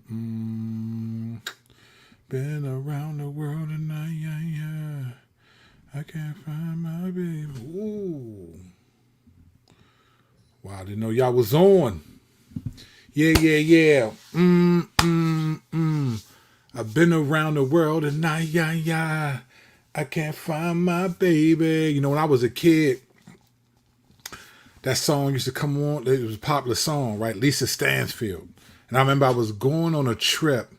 Mm-mm-mm. Been around the world tonight, yeah, yeah. I can't find my baby. Ooh. Wow, I didn't know y'all was on. Yeah, yeah, yeah. I've been around the world tonight, yeah, yeah. I can't find my baby. You know, when I was a kid, that song used to come on. It was a popular song, right? Lisa Stansfield. And I remember I was going on a trip.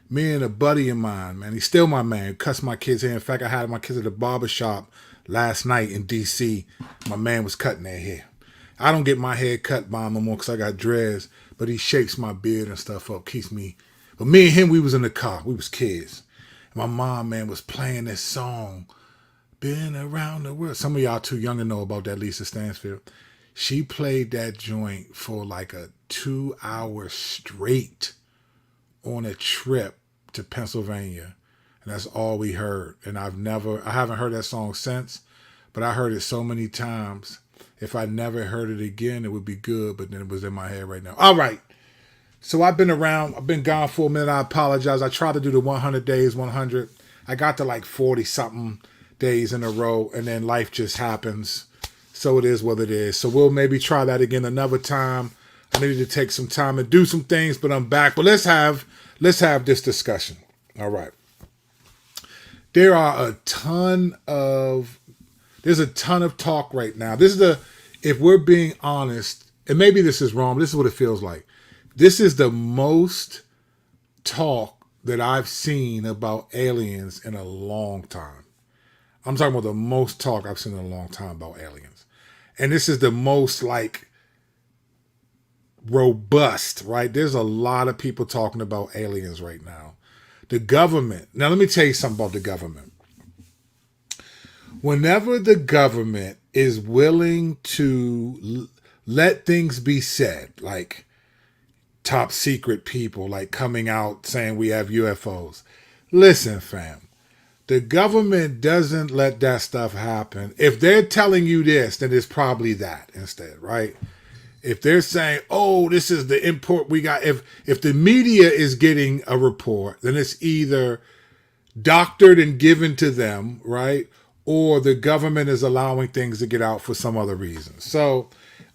Me and a buddy of mine, man, he's still my man, cuts my kids' hair. In fact, I had my kids at the barber shop last night in D.C. My man was cutting their hair. I don't get my hair cut by him no more because I got dreads, but he shakes my beard and stuff up, keeps me. But me and him, we was in the car. We was kids. And my mom, man, was playing this song, Been Around the World. Some of y'all too young to know about that Lisa Stansfield. She played that joint for like a 2 hour straight on a trip to Pennsylvania. And that's all we heard. And I haven't heard that song since, but I heard it so many times. If I never heard it again, it would be good, but then it was in my head right now. All right. So I've been around, I've been gone for a minute. I apologize. I tried to do the 100 days, 100. I got to like 40 something days in a row, and then life just happens. So it is what it is. So we'll maybe try that again another time. I needed to take some time and do some things, but I'm back. But let's have this discussion. All right. There are there's a ton of talk right now. If we're being honest, and maybe this is wrong, but this is what it feels like. This is the most talk that I've seen about aliens in a long time. I'm talking about the most talk I've seen in a long time about aliens. And this is the most like robust, right? There's a lot of people talking about aliens right now. The government. Now, let me tell you something about the government. Whenever the government is willing to let things be said, like top secret people, like coming out saying we have UFOs. Listen, fam, the government doesn't let that stuff happen. If they're telling you this, then it's probably that instead, right? If they're saying, "Oh, this is the import we got," if the media is getting a report, then it's either doctored and given to them, right? Or the government is allowing things to get out for some other reason. So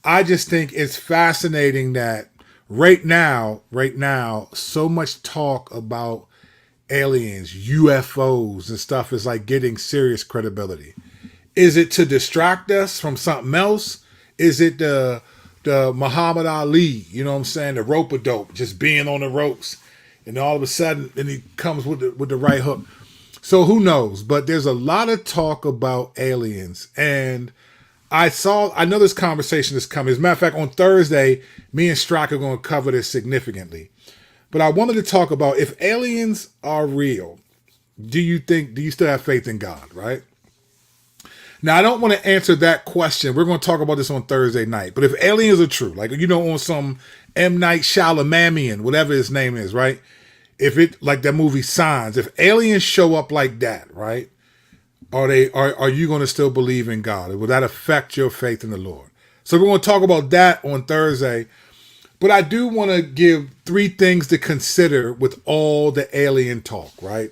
I just think it's fascinating that right now, so much talk about aliens, UFOs, and stuff is like getting serious credibility. Is it to distract us from something else? Is it the Muhammad Ali, you know what I'm saying, the rope a dope, just being on the ropes, and all of a sudden, then he comes with the right hook. So who knows? But there's a lot of talk about aliens, and I know this conversation is coming. As a matter of fact, on Thursday, me and Strack are going to cover this significantly. But I wanted to talk about if aliens are real, do you still have faith in God, right? Now, I don't want to answer that question. We're going to talk about this on Thursday night. But if aliens are true, like, on some M. Night Shyamalan, whatever his name is, right? If it, like that movie Signs, if aliens show up like that, right? Are you going to still believe in God? Will that affect your faith in the Lord? So we're going to talk about that on Thursday. But I do want to give 3 things to consider with all the alien talk, right?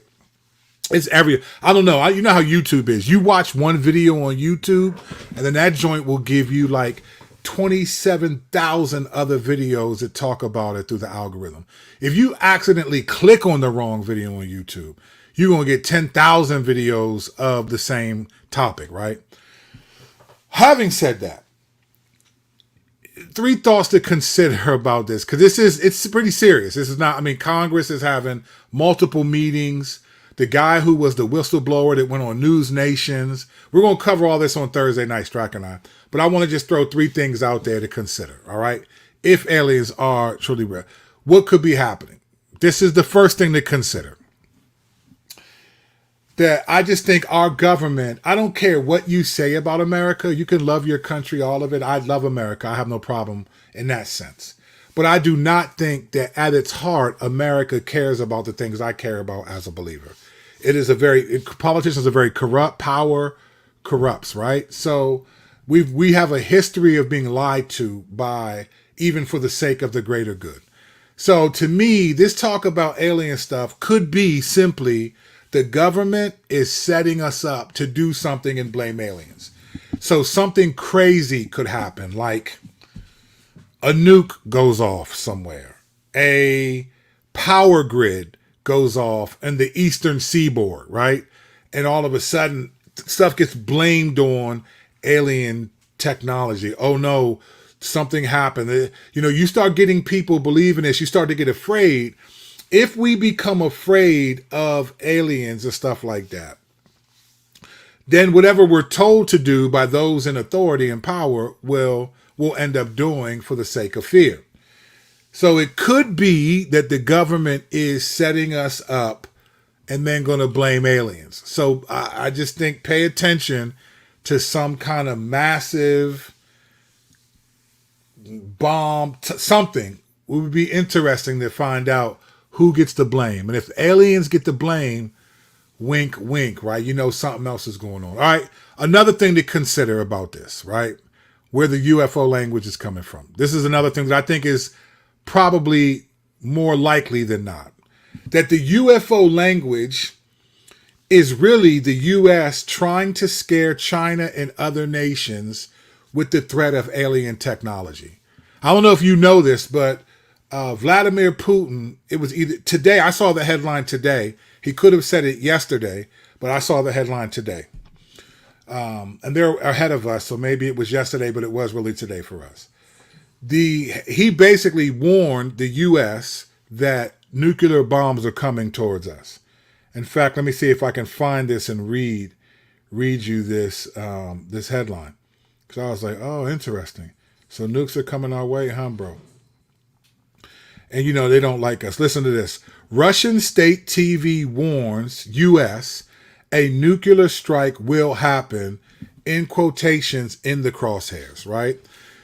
I don't know. You know how YouTube is. You watch one video on YouTube, and then that joint will give you like 27,000 other videos that talk about it through the algorithm. If you accidentally click on the wrong video on YouTube, you're going to get 10,000 videos of the same topic, right? Having said that, 3 thoughts to consider about this, because it's pretty serious. This is not, Congress is having multiple meetings. The guy who was the whistleblower that went on News Nations. We're going to cover all this on Thursday night, Strack and I. But I want to just throw 3 things out there to consider, all right? If aliens are truly real, what could be happening? This is the first thing to consider. That I just think our government, I don't care what you say about America. You can love your country, all of it. I love America. I have no problem in that sense. But I do not think that at its heart, America cares about the things I care about as a believer. Politicians are very corrupt. Power corrupts, right? So we have a history of being lied to by, even for the sake of the greater good. So to me, this talk about alien stuff could be simply the government is setting us up to do something and blame aliens. So something crazy could happen, like a nuke goes off somewhere, a power grid goes off in the eastern seaboard, right? And all of a sudden, stuff gets blamed on alien technology. Oh no, something happened. You start getting people believing this. You start to get afraid. If we become afraid of aliens and stuff like that, then whatever we're told to do by those in authority and power will end up doing for the sake of fear. So it could be that the government is setting us up and then going to blame aliens. So I just think pay attention to some kind of massive bomb, something. It would be interesting to find out who gets the blame. And if aliens get the blame, wink, wink, right? You know something else is going on. All right. Another thing to consider about this, right? Where the UFO language is coming from. This is another thing that I think is probably more likely than not. That the UFO language is really the U.S. trying to scare China and other nations with the threat of alien technology. I don't know if you know this, but Vladimir Putin, it was either today, I saw the headline today. He could have said it yesterday, but I saw the headline today. And they're ahead of us, so maybe it was yesterday, but it was really today for us. He basically warned the U.S. that nuclear bombs are coming towards us. In fact, let me see if I can find this and read you this this headline. Because I was like, oh, interesting. So nukes are coming our way, huh, bro? And they don't like us. Listen to this. Russian state TV warns U.S. a nuclear strike will happen, in quotations, in the crosshairs, right?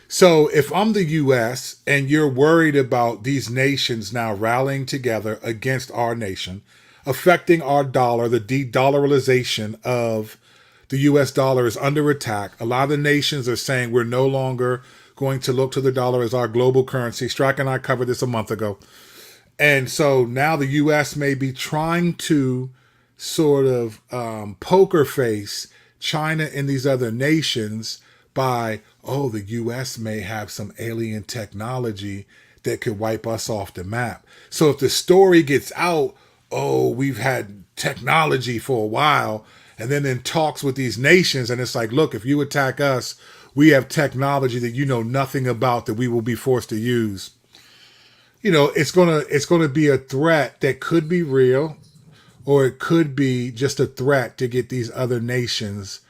So if I'm the U.S. and you're worried about these nations now rallying together against our nation, affecting our dollar, the de-dollarization of the U.S. dollar is under attack. A lot of the nations are saying we're no longer going to look to the dollar as our global currency. Strike and I covered this a month ago. And so now the U.S. may be trying to sort of poker face China and these other nations by, the U.S. may have some alien technology that could wipe us off the map. So if the story gets out, we've had technology for a while, and then in talks with these nations, and it's like, look, if you attack us, we have technology that you know nothing about that we will be forced to use. It's gonna be a threat that could be real, or it could be just a threat to get these other nations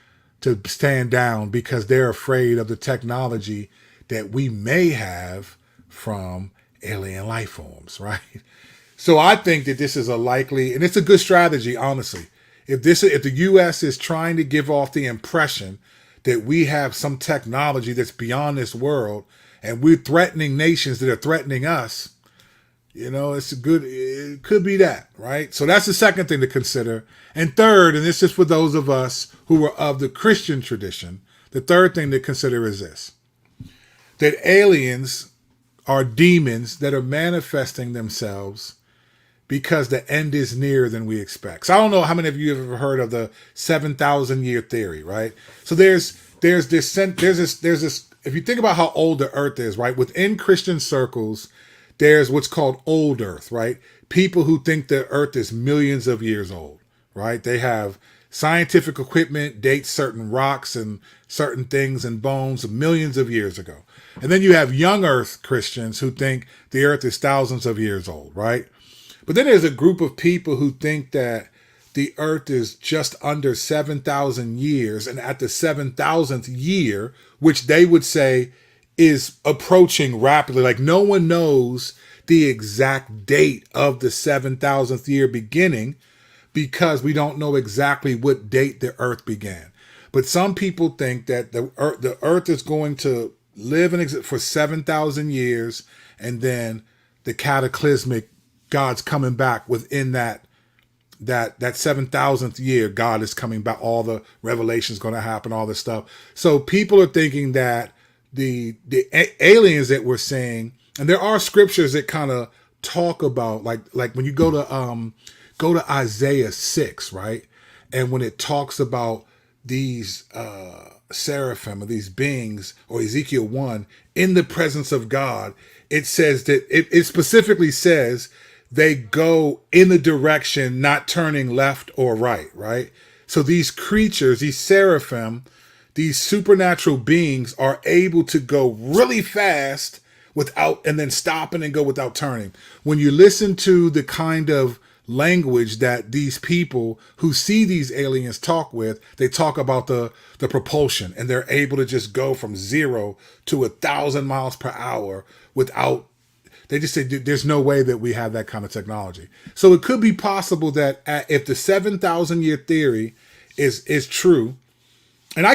to stand down because they're afraid of the technology that we may have from alien life forms, right? So I think that this is a likely, and it's a good strategy, honestly. If the U.S. is trying to give off the impression that we have some technology that's beyond this world, and we're threatening nations that are threatening us, it could be that, right? So that's the second thing to consider. And third, and this is for those of us who are of the Christian tradition, the third thing to consider is this: that aliens are demons that are manifesting themselves because the end is nearer than we expect. So I don't know how many of you have ever heard of the 7,000 year theory, right? So there's this, if you think about how old the earth is, right? Within Christian circles, there's what's called old earth, right? People who think the earth is millions of years old, right? They have scientific equipment, dates certain rocks and certain things and bones millions of years ago. And then you have young earth Christians who think the earth is thousands of years old, right? But then there's a group of people who think that the earth is just under 7,000 years. And at the 7,000th year, which they would say is approaching rapidly, like no one knows the exact date of the 7,000th year beginning because we don't know exactly what date the earth began. But some people think that the earth is going to live and exist for 7,000 years, and then the cataclysmic God's coming back within that 7,000th year. God is coming back. All the revelation's going to happen, all this stuff. So people are thinking that the aliens that we're seeing, and there are scriptures that kind of talk about like when you go to Isaiah 6, right? And when it talks about these seraphim or these beings, or Ezekiel 1 in the presence of God, it says that it specifically says they go in the direction not turning left or right, right? So these creatures, these seraphim, these supernatural beings are able to go really fast without, and then stopping and go without turning. When you listen to the kind of language that these people who see these aliens talk with, they talk about the propulsion, and they're able to just go from 0 to 1,000 miles per hour without, they just say there's no way that we have that kind of technology. So it could be possible that if the 7,000 year theory is true, and I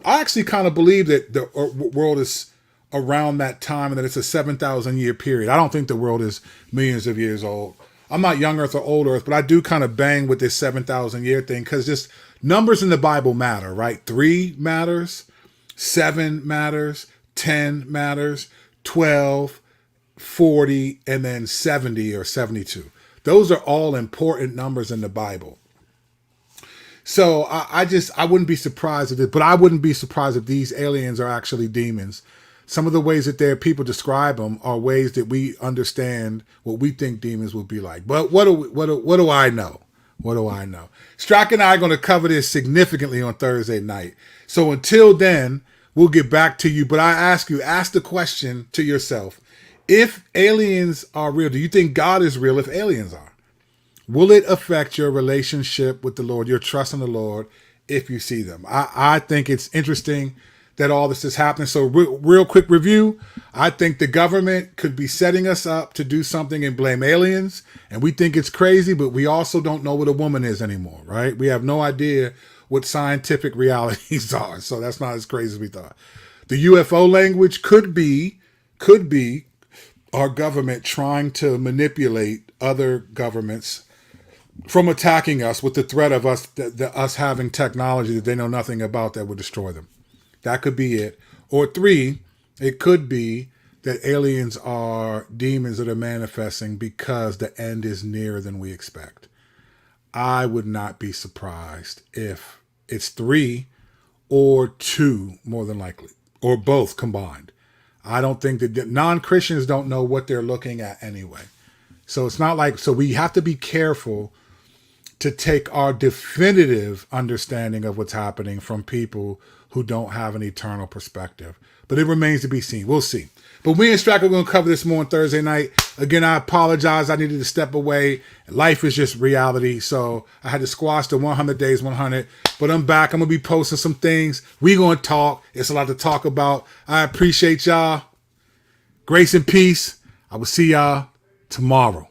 actually kind of believe that the world is around that time and that it's a 7,000 year period. I don't think the world is millions of years old. I'm not young Earth or old Earth, but I do kind of bang with this 7,000 year thing because just numbers in the Bible matter, right? 3 matters, 7 matters, 10 matters, 12, 40, and then 70 or 72. Those are all important numbers in the Bible. So I wouldn't be surprised if it, but I wouldn't be surprised if these aliens are actually demons. Some of the ways that their people describe them are ways that we understand what we think demons would be like. But what do I know? What do I know? Strack and I are going to cover this significantly on Thursday night. So until then, we'll get back to you. But I ask the question to yourself. If aliens are real, do you think God is real if aliens are? Will it affect your relationship with the Lord, your trust in the Lord, if you see them? I think it's interesting that all this is happening. So real quick review. I think the government could be setting us up to do something and blame aliens. And we think it's crazy, but we also don't know what a woman is anymore, right? We have no idea what scientific realities are. So that's not as crazy as we thought. The UFO language could be our government trying to manipulate other governments from attacking us with the threat of us having technology that they know nothing about that would destroy them. That could be it. Or 3, it could be that aliens are demons that are manifesting because the end is nearer than we expect. I would not be surprised if it's 3 or 2, more than likely, or both combined. I don't think that non-Christians don't know what they're looking at anyway. So it's not like, so we have to be careful to take our definitive understanding of what's happening from people who don't have an eternal perspective. But it remains to be seen. We'll see. But we and Strack are going to cover this more on Thursday night. Again, I apologize. I needed to step away. Life is just reality. So I had to squash the 100 days, 100. But I'm back. I'm going to be posting some things. We're going to talk. It's a lot to talk about. I appreciate y'all. Grace and peace. I will see y'all tomorrow.